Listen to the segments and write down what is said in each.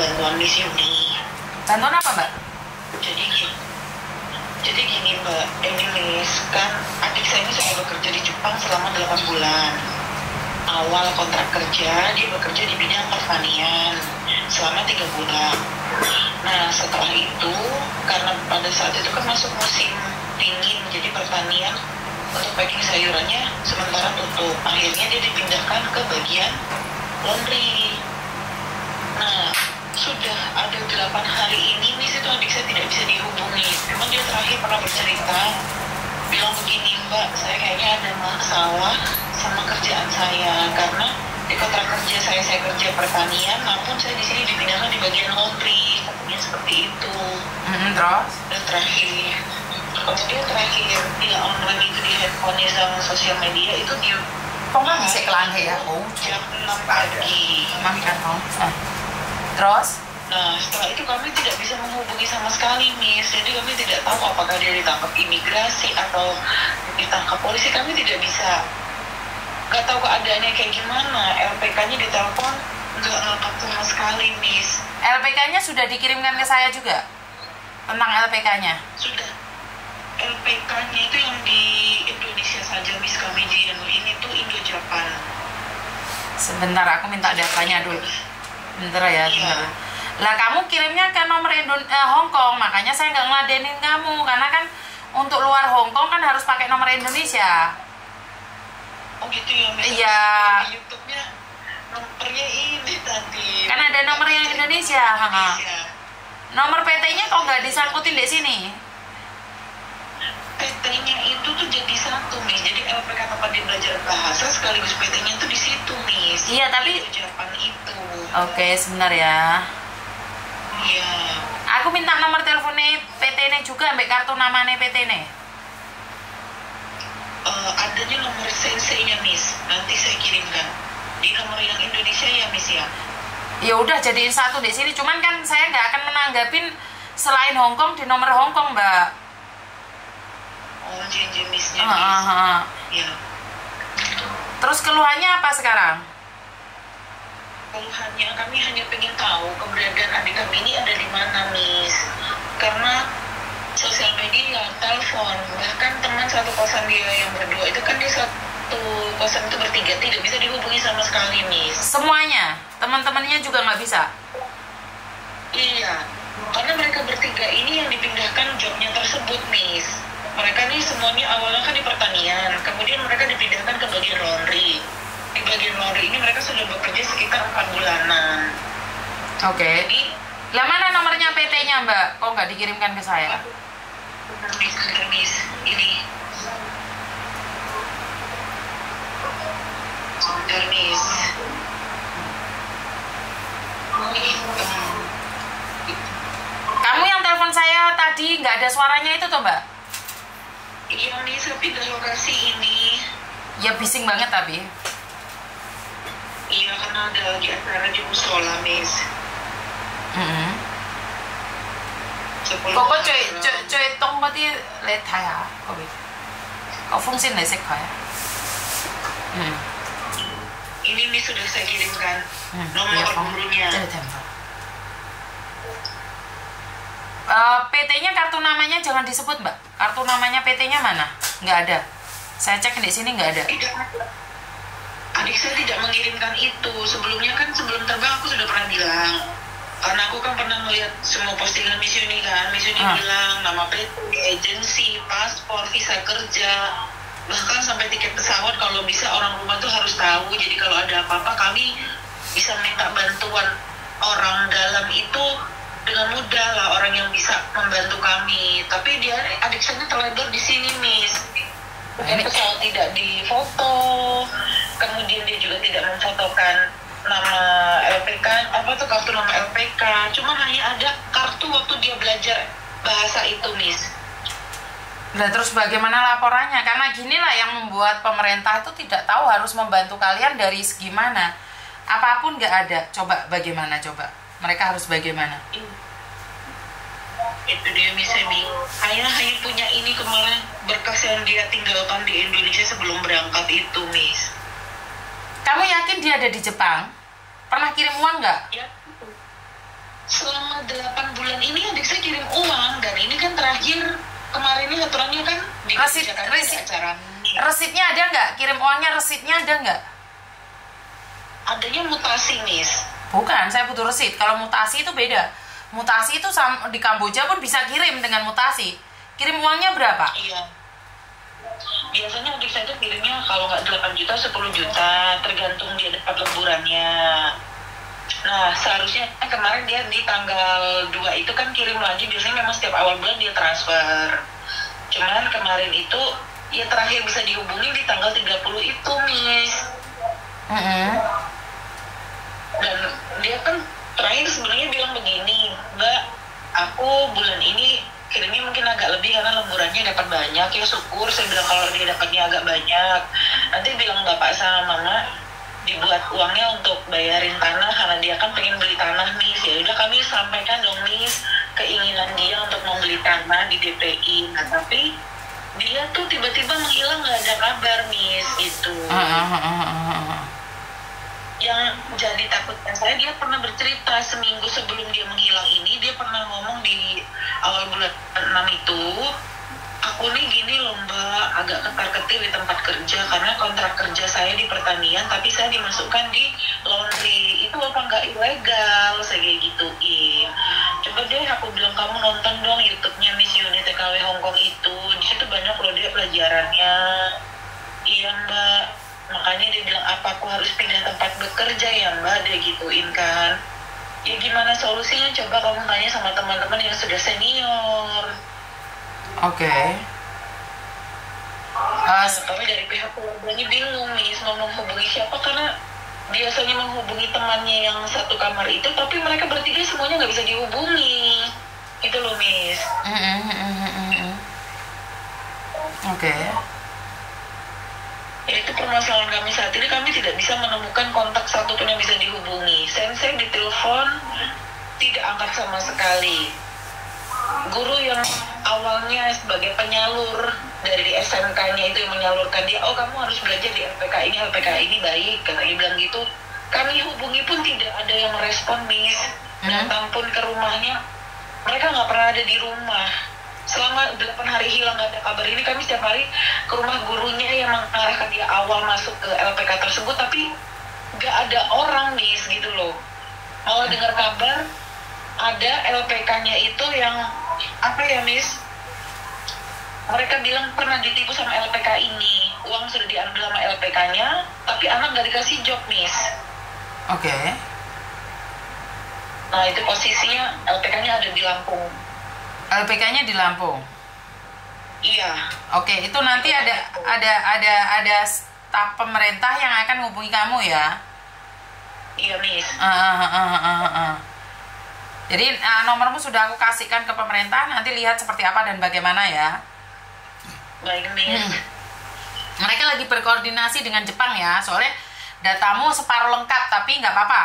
bantuan Miss Yuni. Bantuan apa, Mbak? Jadi gini, Mbak, ini Miss, kan adik saya ini sudah bekerja di Jepang selama 8 bulan. Awal kontrak kerja, dia bekerja di bidang pertanian selama 3 bulan. Nah, setelah itu, karena pada saat itu kan masuk musim dingin, jadi pertanian untuk packing sayurannya sementara tutup. Akhirnya dia dipindahkan ke bagian laundry. Nah, sudah ada 8 hari ini, Miss, itu adik saya tidak bisa dihubungi. Memang dia terakhir pernah bercerita, bilang begini, Mbak, saya kayaknya ada masalah sama kerjaan saya, karena di kontrak kerja saya kerja pertanian, namun saya di sini dipindahkan di bagian laundry, katanya seperti itu. Terus? Dan kemudian terakhir dia online itu di handphone sama sosial media itu dia Kok nggak bisa kelan ya? jam 6 pagi. Mami kan mau. Terus? Nah, setelah itu kami tidak bisa menghubungi sama sekali, Miss. Jadi kami tidak tahu apakah dia ditangkap imigrasi atau ditangkap polisi. Kami tidak bisa. Nggak tahu keadaannya kayak gimana. LPK-nya ditelepon, nggak ngangkat sama sekali, Miss. LPK-nya sudah dikirimkan ke saya juga? Tentang LPK-nya? Sudah. LPK-nya itu yang di Indonesia saja, Miss. Kami di ini tuh Indo-Japan. Sebentar, aku minta datanya dulu. Bentar ya, bentar. Lah kamu kirimnya ke nomor Hong Kong, makanya saya nggak ngeladenin kamu, karena kan untuk luar Hong Kong kan harus pakai nomor Indonesia. Oh gitu ya, Miss. Iya. Di YouTube-nya nomornya ini tadi. Kan ada nomor yang Indonesia. Nomor PT-nya kok nggak disangkutin di sini? PT-nya itu tuh jadi satu, Miss. Jadi LPK tempat dia belajar bahasa sekaligus PT-nya itu di situ, Miss. Iya, tapi Japan itu. Oke, sebentar ya. Iya. Aku minta nomor teleponnya PT-nya juga, ambek kartu namanya PT-nya. Adanya nomor sensei-nya, Miss. Nanti saya kirimkan. Di nomor yang Indonesia ya, Miss ya. Ya udah jadiin satu di sini. Cuman kan saya nggak akan menanggapin selain Hong Kong di nomor Hong Kong, Mbak. Oh, jenisnya, Miss. Ya. Terus keluhannya apa sekarang? Keluhannya kami hanya pengen tahu keberadaan adik kami ini ada di mana, Miss. Karena sosial media, telepon, bahkan teman satu kosan dia yang berdua itu kan dia satu kosan itu bertiga, tidak bisa dihubungi sama sekali, Miss. Semuanya? Teman-temannya juga nggak bisa? Iya, karena mereka bertiga ini yang dipindahkan jobnya tersebut, Miss. Mereka nih semuanya awalnya kan di pertanian, kemudian mereka dipindahkan ke bagian laundry. Di bagian laundry ini mereka sudah bekerja sekitar 4 bulanan. Oke. Jadi, lah mana nomornya PT-nya, Mbak? Kok nggak dikirimkan ke saya? Miss, ini. Sebentar, Miss. Kamu yang telepon saya tadi nggak ada suaranya itu toh, Mbak? Iya, nih saya pindah lokasi ini. Ya bising banget tapi. Iya, karena ada lagi acara di musola, Miss. Kok cuy tong berarti lihat ya, kok gitu. Kok fungsi nggak sih kayak? Ini Miss sudah saya kirimkan nomor gurunya. PT-nya kartu namanya jangan disebut, Mbak. Kartu namanya PT-nya mana? Nggak ada. Saya cek di sini nggak ada. Tidak ada. Adik saya tidak mengirimkan itu. Sebelumnya kan sebelum terbang aku sudah pernah bilang. Karena aku kan pernah melihat semua postingan Miss Yuni kan. Miss Yuni bilang nama PT, agensi, paspor, visa kerja, bahkan sampai tiket pesawat kalau bisa orang rumah tuh harus tahu. Jadi kalau ada apa-apa kami bisa minta bantuan orang dalam itu dengan mudah lah, orang yang bisa membantu kami. Tapi dia adik saya terledor di sini, Miss. Tiket pesawat tidak difoto, kemudian dia juga tidak memfotokan nama LPK, apa tuh kartu nama LPK. Cuma hanya ada kartu waktu dia belajar bahasa itu, Miss. Nah terus bagaimana laporannya? Karena ginilah yang membuat pemerintah itu tidak tahu harus membantu kalian dari segi mana. Apapun nggak ada. Coba bagaimana coba? Mereka harus bagaimana? Itu dia, Miss Emi. Ayah hanya punya ini kemarin berkas yang dia tinggalkan di Indonesia sebelum berangkat itu, Miss. Kamu yakin dia ada di Jepang? Pernah kirim uang nggak? Ya. selama 8 bulan ini adik saya kirim uang, dan ini kan terakhir kemarin ini aturannya kan di Jakarta ada acara. Resitnya ada nggak? Kirim uangnya resitnya ada nggak? Adanya mutasi, Miss. Bukan, saya butuh resit. Kalau mutasi itu beda. Mutasi itu di Kamboja pun bisa kirim dengan mutasi. Kirim uangnya berapa? Iya. Biasanya adik saya itu kirimnya kalau nggak 8 juta, 10 juta, tergantung dia dapat lemburannya. Nah, seharusnya kemarin dia di tanggal 2 itu kan kirim lagi, biasanya memang setiap awal bulan dia transfer. Cuman kemarin itu, ya terakhir bisa dihubungi di tanggal 30 itu, Miss. Dan dia kan terakhir sebenarnya bilang begini, Mbak, aku bulan ini kirimnya mungkin agak lebih karena lemburannya dapat banyak, ya syukur. Saya bilang kalau dia dapatnya agak banyak, nanti bilang bapak sama mama dibuat uangnya untuk bayarin tanah karena dia kan pengen beli tanah, Miss. Ya udah kami sampaikan dong, Miss, keinginan dia untuk membeli tanah di DPI. Nah tapi dia tuh tiba-tiba menghilang, nggak ada kabar, Miss, gitu. Yang jadi takutnya saya, dia pernah bercerita seminggu sebelum dia menghilang ini, dia pernah ngomong di awal bulan 6 itu, aku nih gini loh Mbak, agak ketar-ketir di tempat kerja karena kontrak kerja saya di pertanian tapi saya dimasukkan di laundry. Itu apa nggak ilegal? Saya kayak gituin. Coba deh aku bilang, kamu nonton dong YouTube-nya Miss Yuni TKW Hongkong itu, di situ banyak loh dia pelajarannya. Iya Mbak, makanya dia bilang, apa aku harus pindah tempat bekerja ya Mbak, dia gituin kan. Ya gimana solusinya, coba kamu tanya sama teman-teman yang sudah senior. Oke. Tapi dari pihak keluarganya bingung nih mau menghubungi siapa, karena biasanya menghubungi temannya yang satu kamar itu, tapi mereka bertiga semuanya nggak bisa dihubungi. Itu loh, Miss. Oke. Ya, itu permasalahan kami saat ini, kami tidak bisa menemukan kontak satupun yang bisa dihubungi. Sensei ditelepon, tidak angkat sama sekali. Guru yang awalnya sebagai penyalur dari SMK-nya itu yang menyalurkan dia, oh kamu harus belajar di LPK ini baik, katanya bilang gitu. Kami hubungi pun tidak ada yang merespon, Miss. Datang pun ke rumahnya, mereka nggak pernah ada di rumah. Selama 8 hari hilang nggak ada kabar ini, kami setiap hari ke rumah gurunya yang mengarahkan dia awal masuk ke LPK tersebut, tapi nggak ada orang, Miss, gitu loh. Malah dengar kabar ada LPK-nya itu yang apa ya, Miss? Mereka bilang pernah ditipu sama LPK ini. Uang sudah diambil sama LPK-nya, tapi anak nggak dikasih job, Miss. Oke. Nah, itu posisinya LPK-nya ada di Lampung. LPK-nya di Lampung. Iya. Oke, itu nanti ada staf pemerintah yang akan hubungi kamu ya. Iya, Miss. Jadi nomormu sudah aku kasihkan ke pemerintah, nanti lihat seperti apa dan bagaimana ya. Baik, Miss. Mereka lagi berkoordinasi dengan Jepang ya, soalnya datamu separuh lengkap, tapi nggak apa-apa.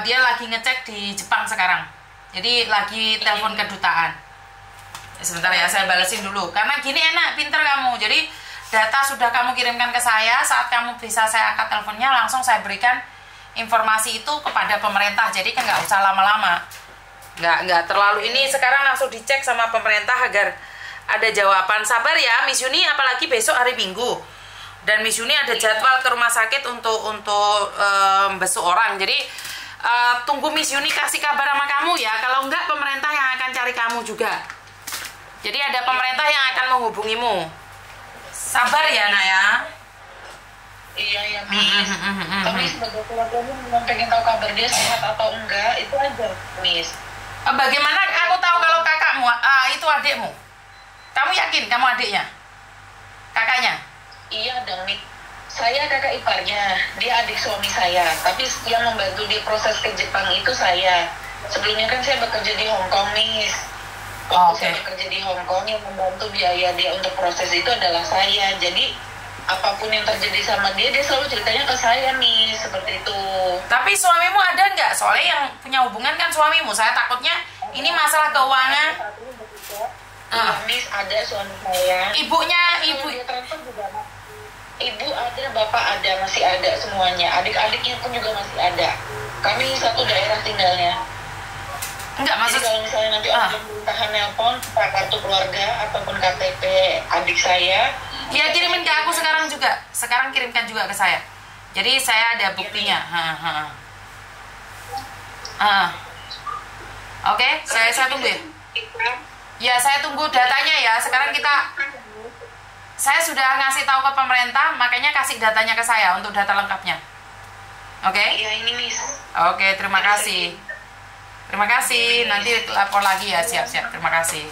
Dia lagi ngecek di Jepang sekarang. Jadi lagi telepon kedutaan. Sebentar ya, saya balesin dulu. Karena gini enak, pinter kamu. Jadi data sudah kamu kirimkan ke saya, saat kamu bisa saya angkat teleponnya, langsung saya berikan informasi itu kepada pemerintah. Jadi kan nggak usah lama-lama. Nggak terlalu ini, sekarang langsung dicek sama pemerintah agar ada jawaban. Sabar ya Miss Yuni, apalagi besok hari Minggu dan Miss Yuni ada jadwal ke rumah sakit untuk besok orang. Jadi tunggu Miss Yuni kasih kabar sama kamu ya. Kalau enggak, pemerintah yang akan cari kamu juga. Jadi ada pemerintah yang akan menghubungimu. Sabar ya Nak ya. Iya ya, Miss. Tapi sebagai keluarganya memang pengen tahu kabar dia sehat atau enggak, itu aja, Miss. Bagaimana aku tahu kalau kakakmu itu adikmu? Kamu yakin kamu adiknya? Kakaknya? Iya dong, Miss. Saya kakak iparnya, dia adik suami saya. Tapi yang membantu dia proses ke Jepang itu saya. Sebelumnya kan saya bekerja di Hong Kong, Miss. Waktu saya bekerja di Hong Kong, yang membantu biaya dia untuk proses itu adalah saya. Jadi apapun yang terjadi sama dia selalu ceritanya ke saya, Miss, seperti itu. Tapi suamimu ada nggak? Soalnya yang punya hubungan kan suamimu. Saya takutnya ini masalah keuangan. Miss, ada suami saya. Ibu Ibu ada, bapak ada, masih ada semuanya. Adik-adiknya pun juga masih ada. Kami satu daerah tinggalnya. Enggak, Jadi maksud kalau misalnya nanti Ah. orang pemerintahan nelpon kartu keluarga ataupun KTP adik saya, ya kirimin ke aku sekarang juga. Sekarang kirimkan juga ke saya. Jadi saya ada buktinya. Oke, saya tunggu ya. Ya, saya tunggu datanya ya. Sekarang saya sudah ngasih tahu ke pemerintah, makanya kasih datanya ke saya untuk data lengkapnya. Oke? Iya ini Miss. Oke, terima kasih. Terima kasih. Nanti lapor lagi ya, siap-siap. Terima kasih.